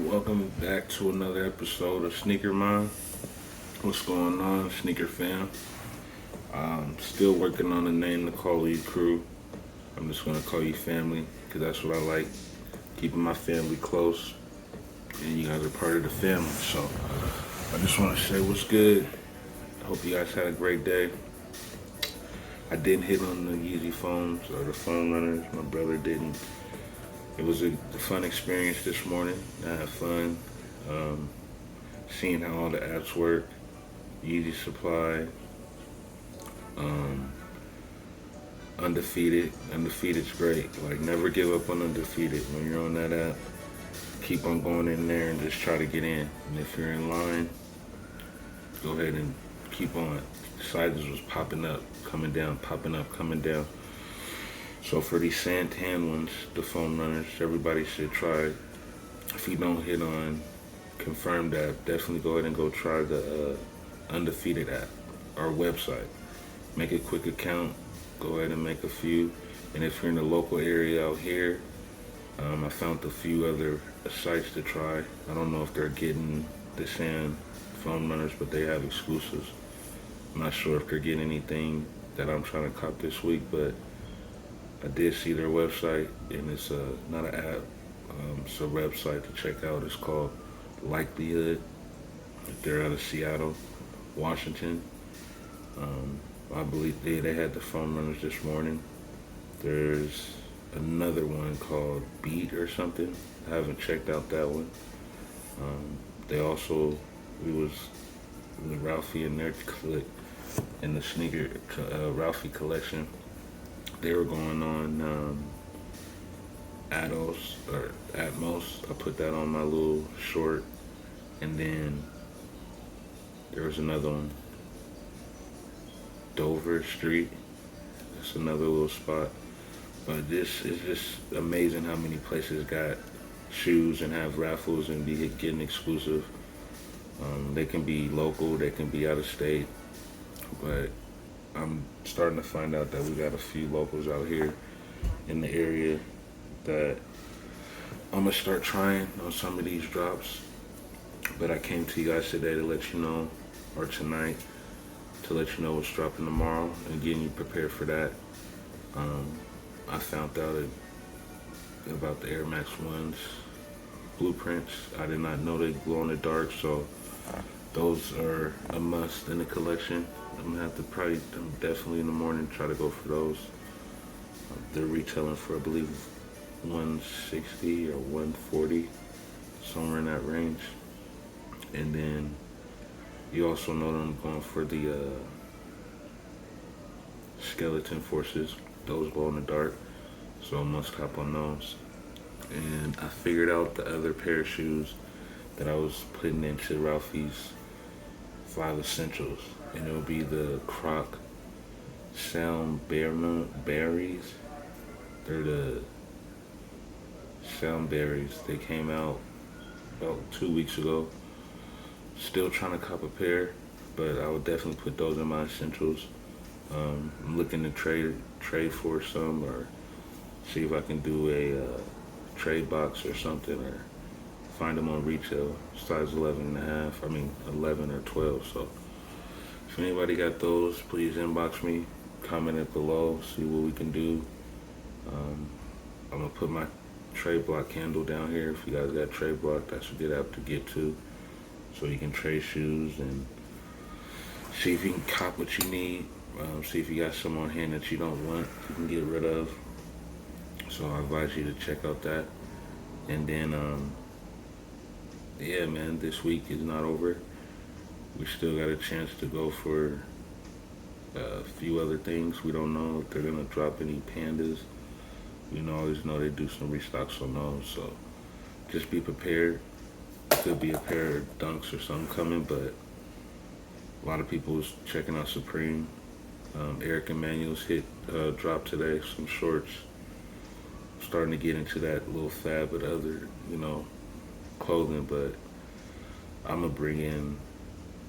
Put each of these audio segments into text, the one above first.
Welcome back to another episode of Sneaker Mind. What's going on, Sneaker fam? Still working on a name to call you crew. I'm just gonna call you family because that's what I like. Keeping my family close, and you guys are part of the family. So I just want to say what's good. I hope you guys had a great day. I didn't hit on the Yeezy foams or the foam runners. My brother didn't. It was a fun experience this morning. I had fun um, seeing how all the apps work. Yeezy Supply, um, Undefeated. Undefeated's great. Like, never give up on Undefeated. When you're on that app, keep on going in there and just try to get in. And if you're in line, go ahead and keep on. Sizes was popping up, coming down, popping up, coming down. So for these Santan ones, the foam runners, everybody should try. If you don't hit on Confirmed app, definitely go ahead and go try the Undefeated app, our website. Make a quick account. Go ahead and make a few. And if you're in the local area out here, I found a few other sites to try. I don't know if they're getting the sand foam runners, but they have exclusives. I'm not sure if they're getting anything that I'm trying to cop this week, but I did see their website, and it's not an app. It's a website to check out. It's called Likelihood. They're out of Seattle, Washington. I believe they had the foam runners this morning. There's another one called Beat or something. I haven't checked out that one. They also, we was with Ralphie and their clique in the sneaker Ralphie collection. They were going on Atos or Atmos. I put that on my little short, and then there was another one, Dover Street. That's another little spot. But this is just amazing how many places got shoes and have raffles and be getting exclusive. They can be local, they can be out of state, but I'm starting to find out that we got a few locals out here in the area that I'm gonna start trying on some of these drops. But I came to you guys today to let you know, or tonight, to let you know what's dropping tomorrow and getting you prepared for that. I found out about the Air Max 1s blueprints. I did not know they glow in the dark, so those are a must in the collection. I'm gonna have to probably, definitely in the morning, try to go for those. They're retailing for, I believe, 160 or 140, somewhere in that range. And then you also know that I'm going for the Skeleton Forces. Those glow in the dark, so I must hop on those. And I figured out the other pair of shoes that I was putting into Ralphie's 5 Essentials, and it'll be the Croc Sound Berries. They're the Sound Berries. They came out about 2 weeks ago. Still trying to cop a pair, but I would definitely put those in my essentials. I'm looking to trade for some, or see if I can do a trade box or something, or find them on retail, size 11 and a half. I mean 11 or 12. So if anybody got those, please inbox me, comment it below, see what we can do. I'm gonna put my trade block handle down here. If you guys got trade block, that's a good app to get to, so you can trade shoes and see if you can cop what you need. See if you got some on hand that you don't want, you can get rid of. So I advise you to check out that. And then, yeah, man, this week is not over. We still got a chance to go for a few other things. We don't know if they're gonna drop any pandas. We always know they do some restocks on those. So just be prepared. Could be a pair of Dunks or something coming, but a lot of people was checking out Supreme. Eric Emanuel's drop today, some shorts. Starting to get into that little fad with other, clothing, but I'm gonna bring in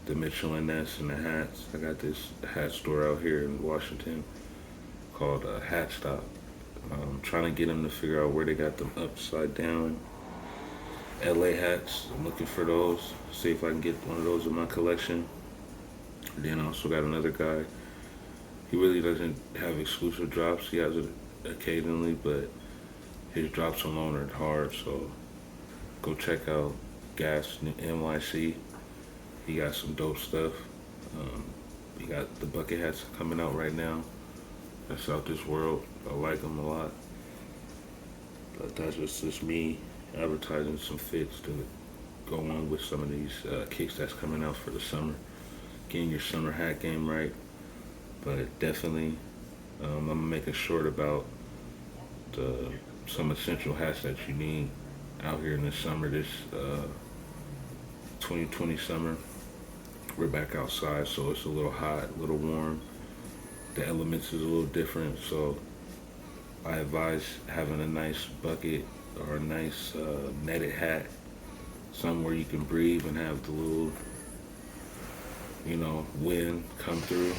the Mitchell and Ness and the hats. I got this hat store out here in Washington called Hat Stop. Trying to get them to figure out where they got them upside down LA hats. I'm looking for those. See if I can get one of those in my collection. Then I also got another guy. He really doesn't have exclusive drops. He has it occasionally, but his drops alone are hard. So go check out Gas NYC. He got some dope stuff. Um, he got the bucket hats coming out right now. That's out this world. I like them a lot. But that's just me advertising some fits to go on with some of these kicks that's coming out for the summer. Getting your summer hat game right. But definitely, I'm gonna make a short about the some essential hats that you need out here in the summer. This 2020 summer, we're back outside, so it's a little hot, a little warm. The elements is a little different, so I advise having a nice bucket or a nice netted hat, somewhere you can breathe and have the little, wind come through.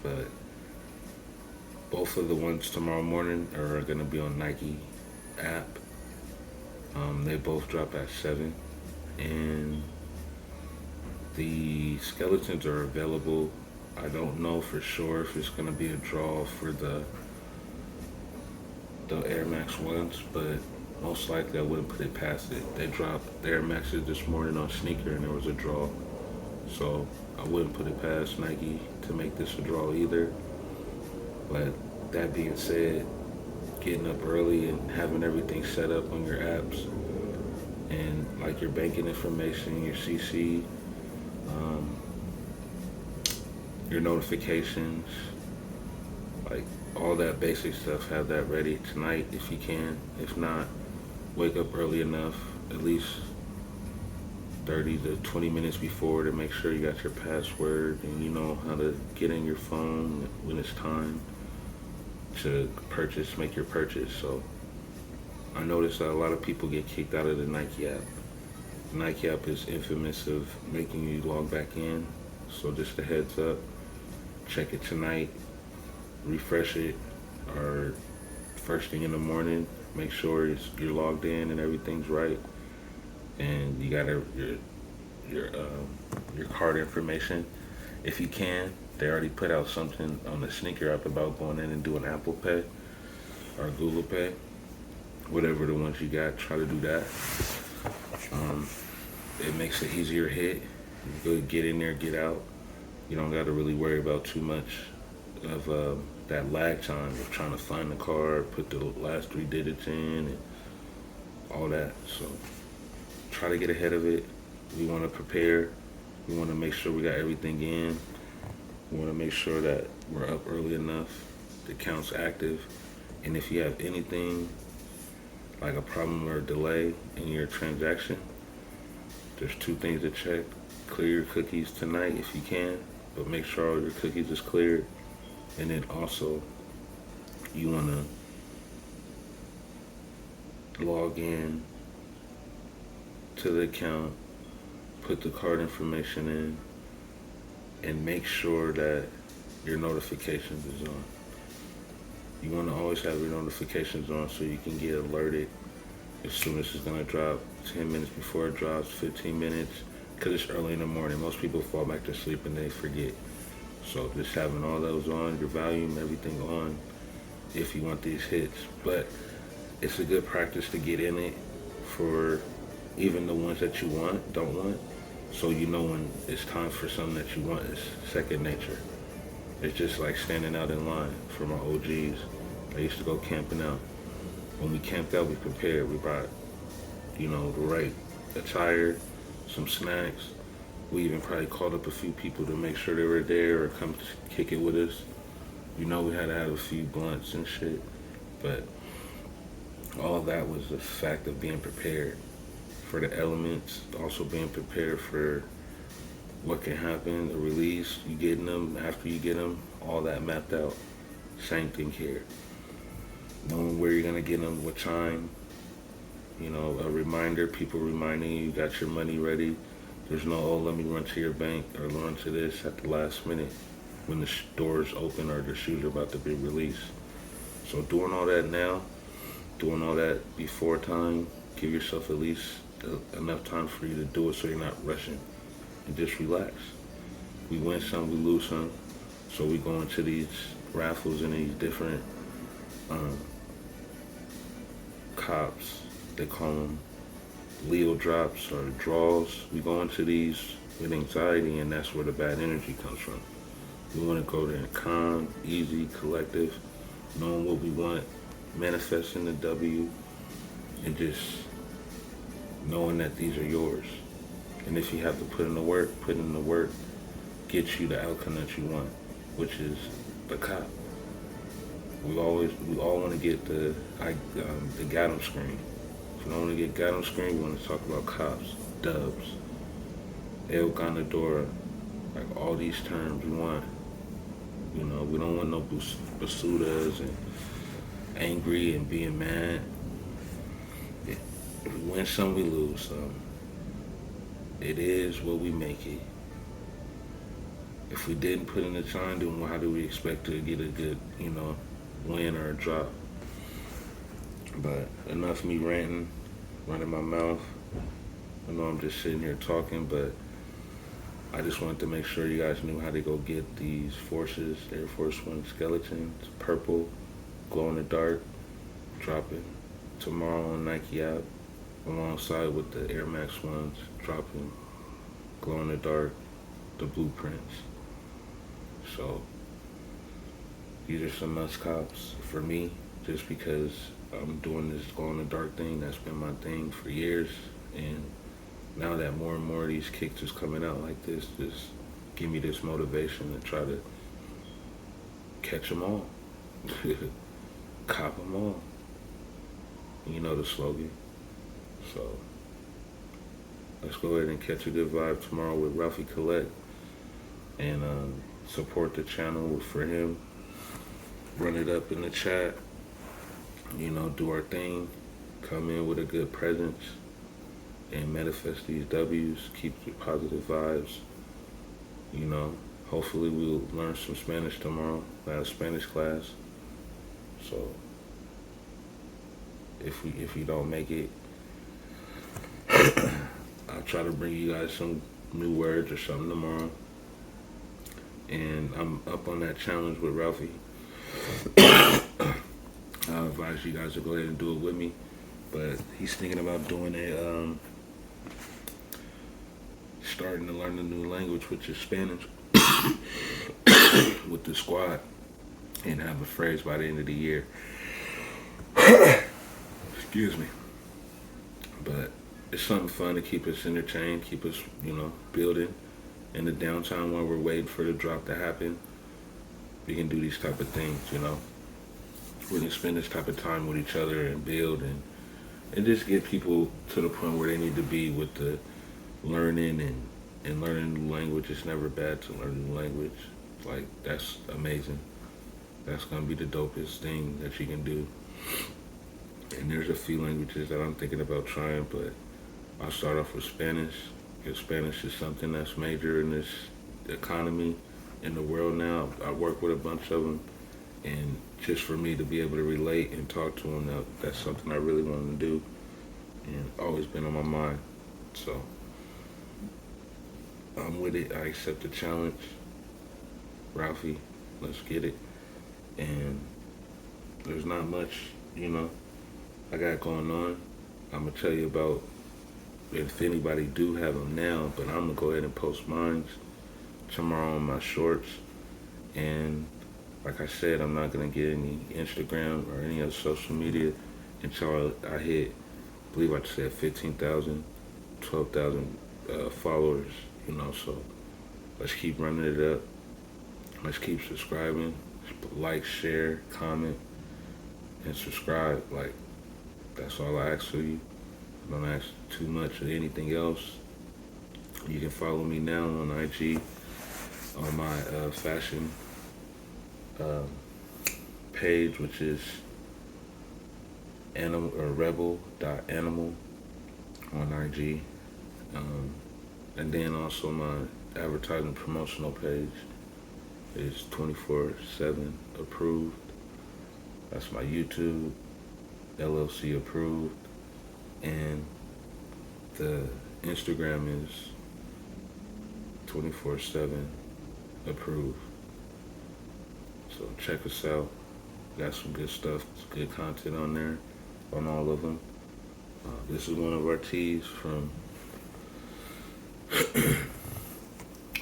But both of the ones tomorrow morning are gonna be on Nike app. They both drop at 7, and the skeletons are available. I don't know for sure if it's gonna be a draw for the Air Max ones, but most likely I wouldn't put it past it. They dropped the Air Maxes this morning on Sneaker, and there was a draw, so I wouldn't put it past Nike to make this a draw either. But that being said, getting up early and having everything set up on your apps and like your banking information, your CC, um, your notifications, like all that basic stuff, have that ready tonight if you can. If not, wake up early enough, at least 30 to 20 minutes before, to make sure you got your password and you know how to get in your phone when it's time to make your purchase. So I noticed that a lot of people get kicked out of the Nike app. The Nike app is infamous of making you log back in. So just a heads up, check it tonight, refresh it, or first thing in the morning, make sure you're logged in and everything's right. And you got your card information. If you can, they already put out something on the sneaker app about going in and doing Apple Pay or Google Pay, whatever the ones you got. Try to do that. It makes it easier hit. You go get in there, get out. You don't got to really worry about too much of that lag time of trying to find the card, put the last 3 digits in, and all that. So try to get ahead of it. We want to prepare. We want to make sure we got everything in. We want to make sure that we're up early enough, the account's active. And if you have anything like a problem or a delay in your transaction, there's 2 things to check. Clear your cookies tonight if you can, but make sure all your cookies is cleared. And then also, you want to log in to the account, put the card information in, and make sure that your notifications is on. You want to always have your notifications on so you can get alerted as soon as it's going to drop, 10 minutes before it drops, 15 minutes, because it's early in the morning. Most people fall back to sleep and they forget. So just having all those on, your volume, everything on, if you want these hits. But it's a good practice to get in it for even the ones that you don't want. So you know when it's time for something that you want, it's second nature. It's just like standing out in line for my OGs. I used to go camping out. When we camped out, we prepared. We brought, the right attire, some snacks. We even probably called up a few people to make sure they were there or come kick it with us. We had to have a few blunts and shit. But all that was the fact of being prepared for the elements, also being prepared for what can happen, the release, you getting them, after you get them, all that mapped out. Same thing here. Knowing where you're gonna get them, what time, a reminder, people reminding you got your money ready. There's no, oh, let me run to your bank or run to this at the last minute when the doors open or the shoes are about to be released. So doing all that now, doing all that before time, Give yourself at least enough time for you to do it so you're not rushing, and just relax. We win some, we lose some. So we go into these raffles and these different um, cops. They call them Leo drops or draws. We go into these with anxiety, and that's where the bad energy comes from. We want to go there calm, easy, collective, knowing what we want, manifesting the W, and just knowing that these are yours. And if you have to put in the work, put in the work, get you the outcome that you want, which is the cop. We all want to get the got 'em screen. If we don't want to get got 'em screen, we want to talk about cops, dubs, El Ganadora, like all these terms we want. You know, we don't want no basudas and angry and being mad. If we win some, we lose some. It is what we make it. If we didn't put in the time, then how do we expect to get a good, win or a drop? But enough me ranting, running my mouth. I know I'm just sitting here talking, but I just wanted to make sure you guys knew how to go get these Forces, Air Force One skeletons, purple, glow in the dark, dropping tomorrow on Nike app, alongside with the Air Max ones, dropping glow in the dark, the blueprints. So these are some must cops for me, just because I'm doing this glow in the dark thing. That's been my thing for years, and now that more and more of these kicks is coming out like this, just give me this motivation to try to catch them all, cop them all. You know the slogan. So let's go ahead and catch a good vibe tomorrow with Ralphie Collect, and support the channel for him. Run it up in the chat. Do our thing. Come in with a good presence and manifest these W's. Keep the positive vibes. Hopefully we'll learn some Spanish tomorrow. I have a Spanish class. So if you don't make it, I'll try to bring you guys some new words or something tomorrow. And I'm up on that challenge with Ralphie. I advise you guys to go ahead and do it with me. But he's thinking about doing starting to learn a new language, which is Spanish, with the squad, and have a phrase by the end of the year. Excuse me. But it's something fun to keep us entertained, keep us, building. In the downtime while we're waiting for the drop to happen, we can do these type of things, We can spend this type of time with each other and build and just get people to the point where they need to be with the learning and learning a new language. It's never bad to learn a new language. Like, that's amazing. That's going to be the dopest thing that you can do. And there's a few languages that I'm thinking about trying, but I'll start off with Spanish, because Spanish is something that's major in this economy in the world now. I work with a bunch of them, and just for me to be able to relate and talk to them, that's something I really want to do, and always been on my mind. So I'm with it. I accept the challenge. Ralphie, let's get it. And there's not much, I got going on. I'm going to tell you about, if anybody do have them now, but I'm going to go ahead and post mine tomorrow on my shorts. And like I said, I'm not going to get any Instagram or any other social media until I hit, I believe I said 15,000, 12,000 followers, so let's keep running it up. Let's keep subscribing, like, share, comment, and subscribe. Like, that's all I ask for you. I don't ask too much of anything else. You can follow me now on IG, on my fashion page, which is rebel.animal on IG. And then also my advertising promotional page is 24/7 approved. That's my YouTube, LLC approved. And the Instagram is 24/7 approved. So check us out. Got some good stuff, good content on there, on all of them. This is one of our teas from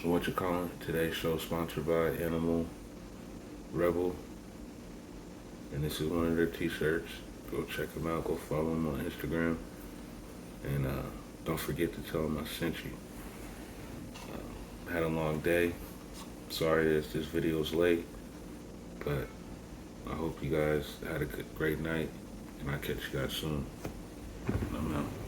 what you call it. Today's show sponsored by Animal Rebel, and this is one of their t-shirts. Go check them out. Go follow them on Instagram, and don't forget to tell them I sent you. Had a long day. Sorry that this video's late, but I hope you guys had a great night, and I'll catch you guys soon. I'm out.